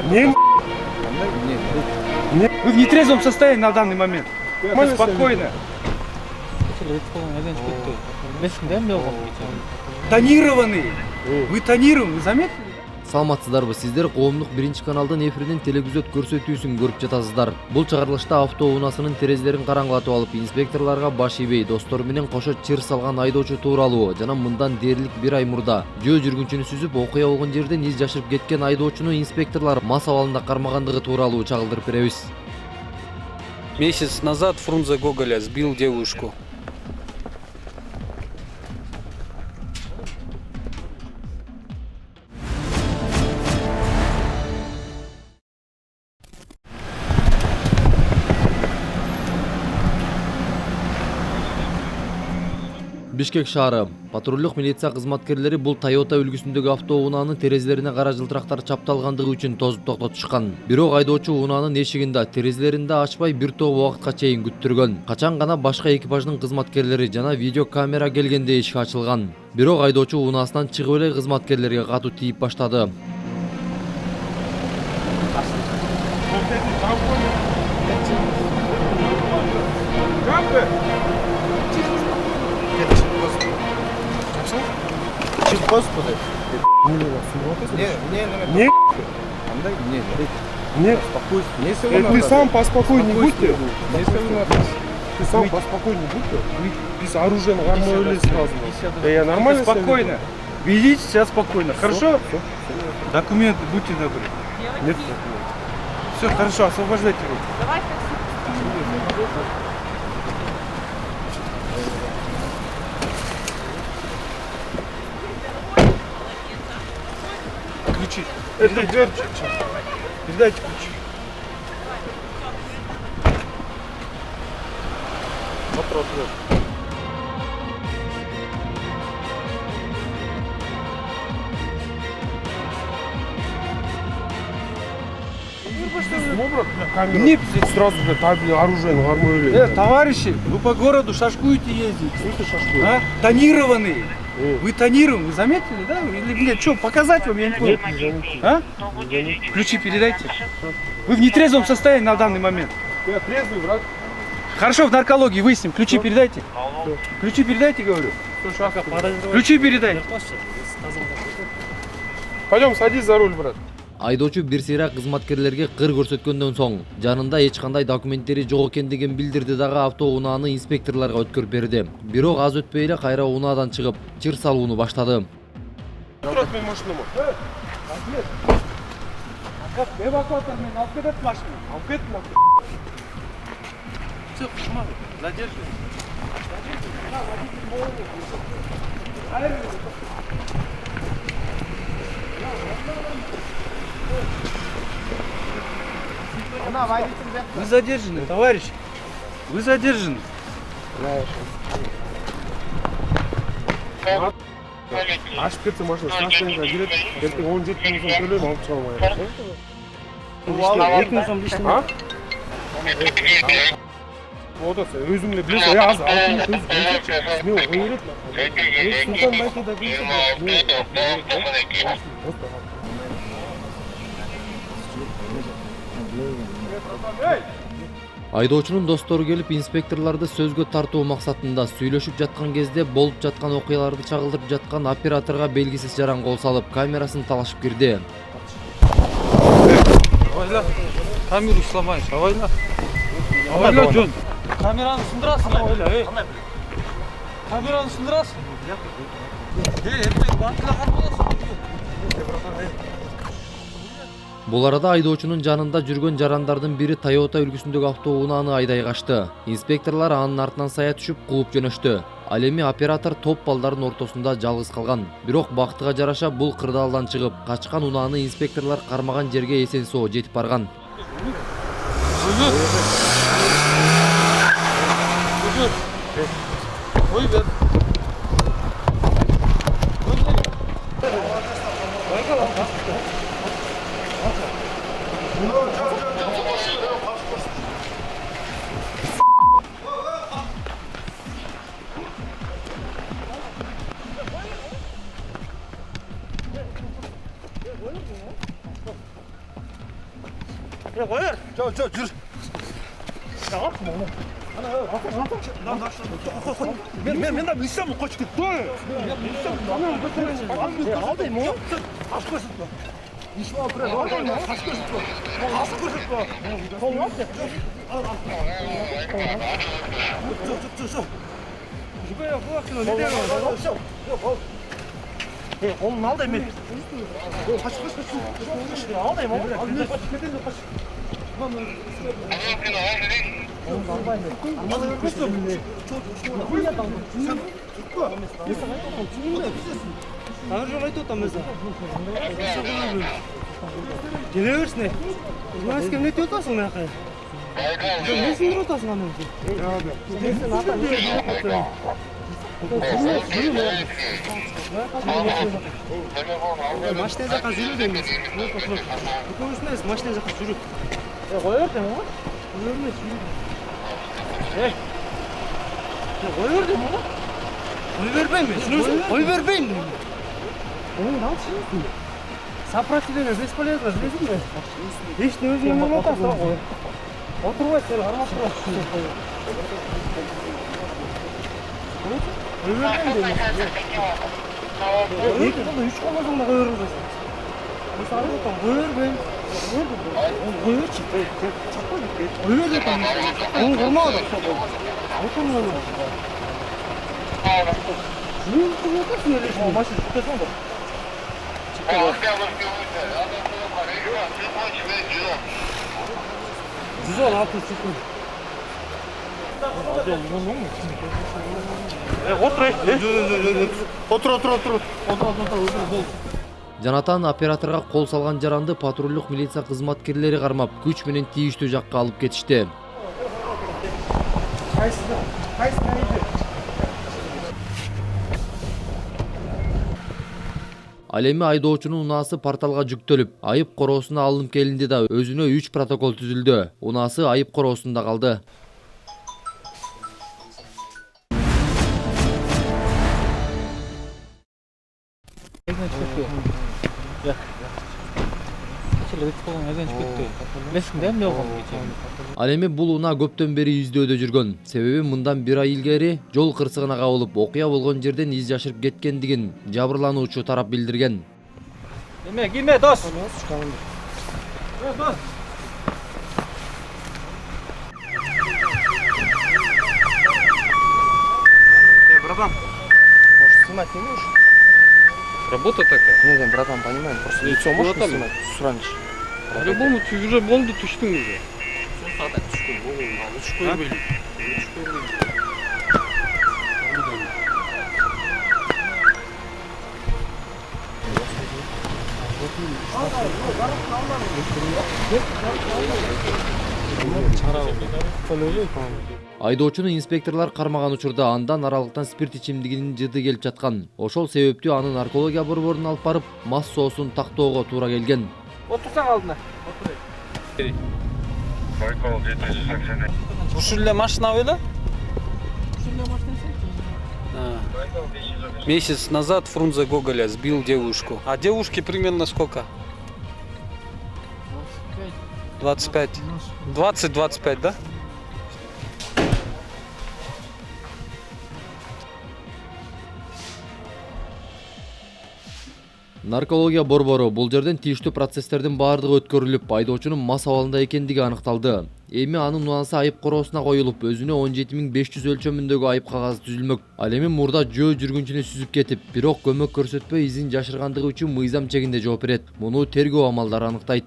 Не. Вы в нетрезвом состоянии на данный момент. Спокойно. Тонированный. Вы тонированы, вы заметили? Саламатсыздарбы, сиздер коомдук биринчи каналдын эфиринин телегүзөт көрсөтүүсүн көрүп жатасыздар. Бул чыгарылышта автоунаасынын терезелерин караңгылатып алып, инспекторлорго баш ийбей, достору менен кошо чыр салган айдоочу тууралуу жана мындан дээрлик 1 ай мурда жөө жүргүнчүнү сүзүп, окуя болгон жерден из жашырып кеткен айдоочуну инспекторлор мас абалында кармагандыгы тууралуу чагылдырып беребиз. Месяц назад Фрунзе Гоголя сбил девушку. Бишкек шаары. Патрулдук милиция кызматкерлери бул Toyota үлгүсүндөгү автоунаанын терезелерине кара жылтырактар чапталгандыгы үчүн тосуп токтотушкан. Бирок айдоочу унаанын эшигинде терезелерин да ачпай бир топ убакытка чейин күттүргөн. Качан гана башка экипаждын кызматкерлери жана видео камера келгенде эшик ачылган. Бирок айдоочу унаасынан чыгып эле кызматкерлерге катуу тийип баштады. Господи. Не. Нет, ты сам поспокойней будьте. Ты сам поспокойней будьте. Без оружия нормально сразу. Я нормально. Спокойно. Ведите себя спокойно. Хорошо? Документы, будьте добры. Нет. Все, хорошо, освобождайте руки. Давай. Ключи. Это дверь. Передайте ключи. Вопрос. Не, Сразу, оружие нормально. товарищи, вы по городу шашкуете ездите. Слышишь, шашку? А? Тонированные. Вы тонированы, вы заметили, да? Или мне что, показать вам, я не понял. А? Ключи передайте. Вы в нетрезвом состоянии на данный момент. Я трезвый, брат. Хорошо, в наркологии выясним. Ключи передайте. Ключи передайте, говорю. Ключи передайте. Пойдем, садись за руль, брат. Айдоочу бир сыйра кызматкерлерге кыр көрсөткөндөн соң жанында эч кандай документтери жок экендигин билдирди дагы автоунааны инспекторлорго өткөрүп берди. Бирок аз өтпөй эле кайра унаадан чыгып, чыр салууну баштады. Турат мен машинамı. Эвакуатор мен алып кетет машина. Алып кет, Все, помогу. Задерживай. Вы задержаны, товарищ. Вы задержаны. Ашып кетсе машина станцияға келеді. Ертең 17 мың сом төлеймін, алып шыға алмай. 2 мың сом лишний. А? Отырса, өзіңle білесің. Аз алып кетсеңші. Смело қойырет. Султан Байкеда Айдоочунун достору келип инспекторлорду сөзгө тартуу максатында сүйлөшүп жаткан кезде болуп жаткан окуяларды чагылдырып жаткан операторго белгисиз жаран кол салып, камерасын талашып кирди. Авайла, камеру сломаешь, авайла. Авайла, Джон. Камераны сындырасың, авайла, эй. Камераны сындырасың. Ертең банкілаған боласың. Бул арада айдоочунун жанында жүргөн жарандардын бири Toyota үлгүсүндөгү автоунааны айдай качты. Инспекторлор анын артынан сая түшүп кууп жөнөштү. Ал эми оператор топ балдардын ортосунда жалгыз калган. Бирок бактыга жараша бул кырдаалдан чыгып, качкан унааны инспекторлор кармаган жерге эсен соо жетип барган. Мен да білсем қочып кетті. Алдаймын ғой. Қашып көрсетті. Нишма прям алдаймын ғой. Қашып көрсетті. Қашып көрсетті. Қолын алып деп. Қолын алдаймын мен. Қашып көрсетті. Алдаймын ғой. Қашып кетеді. Ана жол айтып отырмын өзі. Келе берсін. Журналист кем нетіп отырсың мына жаққа? Не сындырып отырсың ана машина жаққа жүру дейміз. Көбісінен машина жаққа жүру. Қоя бердім ғой. Қоя бердім ғой. Қой бермеймін. Қой бермеймін. Оны алшы. Сопротивление бесполезно, білесің бе? Ешне өзіңе болмай отырсың ғой. Отырмай сен аралап тұрасың. Қой бермеймін. Екі қолда үш қолда сонда қой бермеймін. Мысалы отырмын, қой бермеймін. Қой берші. Қой бермеймін. Оны қырмады. Отырмын. Мен тұрмын өтесің, машина шықпайсың ба? Güzel altı sıkın. Otur. Жанатан операторга кол салган жаранды патрулдук милиция кызматкерлери кармап, күч менен тийиштүү жакка алып кетишти. Ал эми айдоочунун унаасы порталга жүктөлүп, айып короосуна алынып келинди да өзүнө 3 протокол түзүлдү. Унаасы айып короосунда калды. Ал эми бул унаа көптөн бери издөөдө жүргөн. Себеби мындан 1 ай илгери жол кырсыгына кабылып, окуя болгон жерден из жашырып кеткендигин жабырлануучу тарап билдирген. Кирме, дос. Братан, может снимать не можешь? Работа такая. Нет, братан, понимаем, просто лицо можешь не снимать? Сранишь. По-любому ты уже бонду түштүң уже. Айдоочуну инспекторлор кармаган учурда андан аралыктан спирт ичимдигинин жыды келип жаткан. Ошол себептүү аны наркология борборуна алып барып, мас соосун тактоого туура келген. Отырсаң алдына. Ушул эле машина беле? Месяц назад Фрунзе Гоголя сбил девушку. А девушке примерно сколько? 25. 20-25, да? Наркология борбору бул жерден тийиштүү процесстердин баардыгы өткөрүлүп, айдоочунун мас абалында экендиги аныкталды. Эми анын унаасы айып короосуна коюлуп, өзүнө 17500 өлчөмүндөгү айып кагазы түзүлмөк. Ал эми мурда жөө жүргүнчүнү сүзүп кетип, бирок көмөк көрсөтпөй изин жашыргандыгы үчүн мыйзам чегинде жооп берет. Муну тергөө амалдары аныктайт.